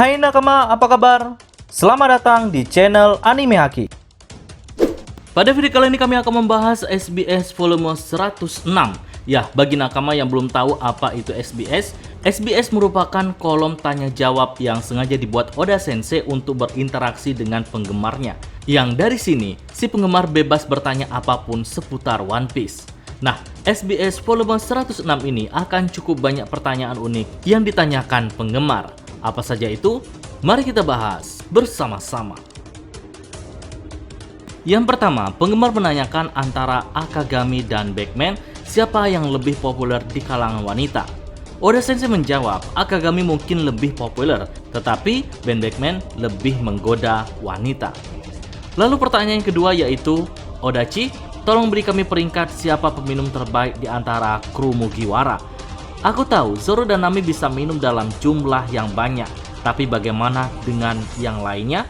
Hai nakama, apa kabar? Selamat datang di channel Anime Haki. Pada video kali ini kami akan membahas SBS volume 106. Ya, bagi nakama yang belum tahu apa itu SBS merupakan kolom tanya jawab yang sengaja dibuat Oda Sensei untuk berinteraksi dengan penggemarnya. Yang dari sini, si penggemar bebas bertanya apapun seputar One Piece. Nah, SBS volume 106 ini akan cukup banyak pertanyaan unik yang ditanyakan penggemar. Apa saja itu? Mari kita bahas bersama-sama. Yang pertama, penggemar menanyakan antara Akagami dan Backman, siapa yang lebih populer di kalangan wanita. Oda Sensei menjawab, Akagami mungkin lebih populer, tetapi band Backman lebih menggoda wanita. Lalu pertanyaan yang kedua yaitu, Odachi, tolong beri kami peringkat siapa peminum terbaik di antara kru Mugiwara. Aku tahu Zoro dan Nami bisa minum dalam jumlah yang banyak, tapi bagaimana dengan yang lainnya?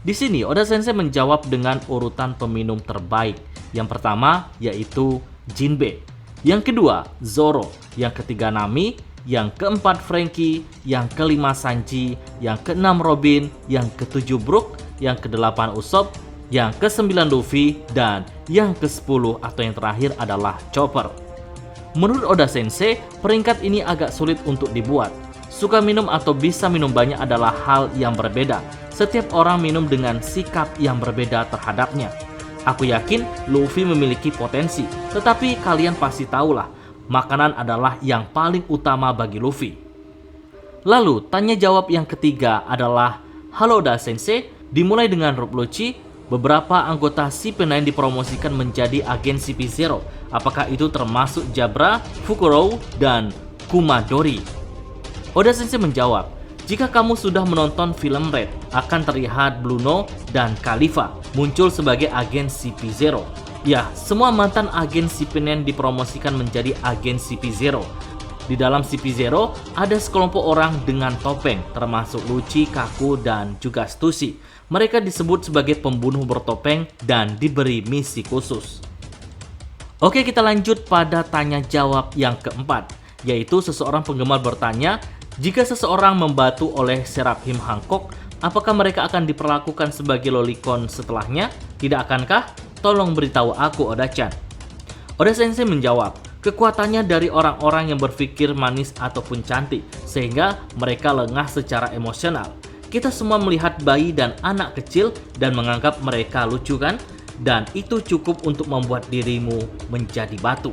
Di sini Oda Sensei menjawab dengan urutan peminum terbaik. Yang pertama yaitu Jinbe, yang kedua Zoro, yang ketiga Nami, yang keempat Franky, yang kelima Sanji, yang keenam Robin, yang ketujuh Brook, yang kedelapan Usopp, yang kesembilan Luffy, dan yang ke-10 atau yang terakhir adalah Chopper. Menurut Oda Sensei, peringkat ini agak sulit untuk dibuat. Suka minum atau bisa minum banyak adalah hal yang berbeda. Setiap orang minum dengan sikap yang berbeda terhadapnya. Aku yakin Luffy memiliki potensi, tetapi kalian pasti tahulah, makanan adalah yang paling utama bagi Luffy. Lalu, tanya jawab yang ketiga adalah, Halo Oda Sensei, dimulai dengan Rob Lucci. Beberapa anggota CP9 dipromosikan menjadi agen CP0. Apakah itu termasuk Jabra, Fukuro, dan Kumadori? Oda Sensei menjawab, jika kamu sudah menonton film Red, akan terlihat Bluno dan Khalifa muncul sebagai agen CP0. Ya, semua mantan agen CP9 dipromosikan menjadi agen CP0. Di dalam CP0 ada sekelompok orang dengan topeng, termasuk Lucci, Kaku, dan juga Stussy. Mereka disebut sebagai pembunuh bertopeng dan diberi misi khusus. Oke, kita lanjut pada tanya jawab yang keempat, yaitu seseorang penggemar bertanya, jika seseorang membatu oleh Seraphim Hancock, apakah mereka akan diperlakukan sebagai lolicon setelahnya? Tidak akankah? Tolong beritahu aku, Oda-chan. Oda Sensei menjawab, kekuatannya dari orang-orang yang berpikir manis ataupun cantik, sehingga mereka lengah secara emosional. Kita semua melihat bayi dan anak kecil dan menganggap mereka lucu kan? Dan itu cukup untuk membuat dirimu menjadi batu.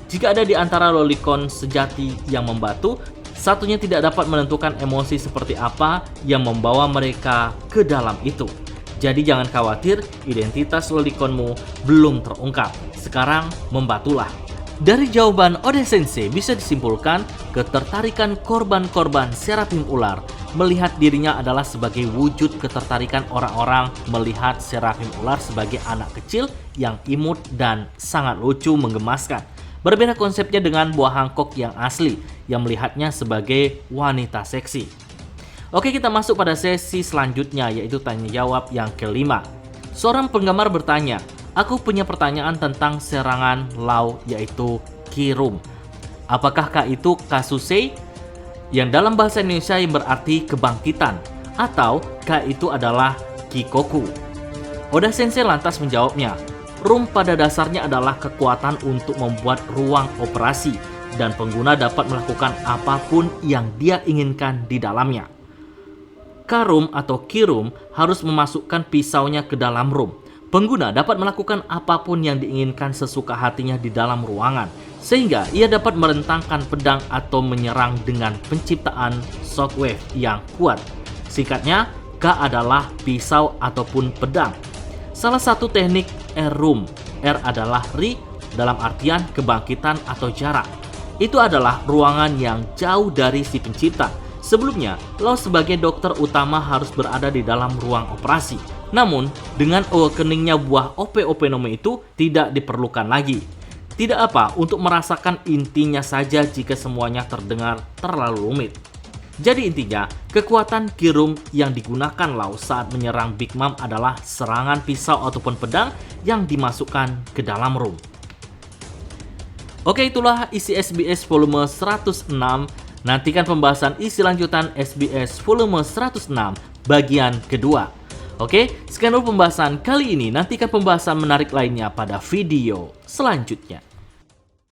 Jika ada di antara lolicon sejati yang membatu, satunya tidak dapat menentukan emosi seperti apa yang membawa mereka ke dalam itu. Jadi jangan khawatir, identitas loliconmu belum terungkap. Sekarang membatulah. Dari jawaban Oda Sensei bisa disimpulkan ketertarikan korban-korban Seraphim Ular melihat dirinya adalah sebagai wujud ketertarikan orang-orang melihat Seraphim Ular sebagai anak kecil yang imut dan sangat lucu menggemaskan. Berbeda konsepnya dengan buah Hancock yang asli yang melihatnya sebagai wanita seksi. Oke, kita masuk pada sesi selanjutnya yaitu tanya jawab yang kelima. Seorang penggemar bertanya, aku punya pertanyaan tentang serangan Law yaitu Kirum. Apakah K itu Kasusei? Yang dalam bahasa Indonesia yang berarti kebangkitan, atau K itu adalah Kikoku. Oda Sensei lantas menjawabnya, Room pada dasarnya adalah kekuatan untuk membuat ruang operasi dan pengguna dapat melakukan apapun yang dia inginkan di dalamnya. K-Room atau Kirum harus memasukkan pisaunya ke dalam room. Pengguna dapat melakukan apapun yang diinginkan sesuka hatinya di dalam ruangan, sehingga ia dapat merentangkan pedang atau menyerang dengan penciptaan shockwave yang kuat. Singkatnya, K adalah pisau ataupun pedang. Salah satu teknik R-Room, R adalah Ri dalam artian kebangkitan atau jarak. Itu adalah ruangan yang jauh dari si pencipta. Sebelumnya, Law sebagai dokter utama harus berada di dalam ruang operasi. Namun, dengan awakeningnya buah OP-OP Nome itu tidak diperlukan lagi. Tidak apa untuk merasakan intinya saja jika semuanya terdengar terlalu rumit. Jadi intinya, kekuatan Kirum yang digunakan Law saat menyerang Big Mom adalah serangan pisau ataupun pedang yang dimasukkan ke dalam room. Oke, itulah isi SBS volume 106. Nantikan pembahasan isi lanjutan SBS volume 106 bagian kedua. Oke, sekian dulu pembahasan kali ini. Nantikan pembahasan menarik lainnya pada video selanjutnya.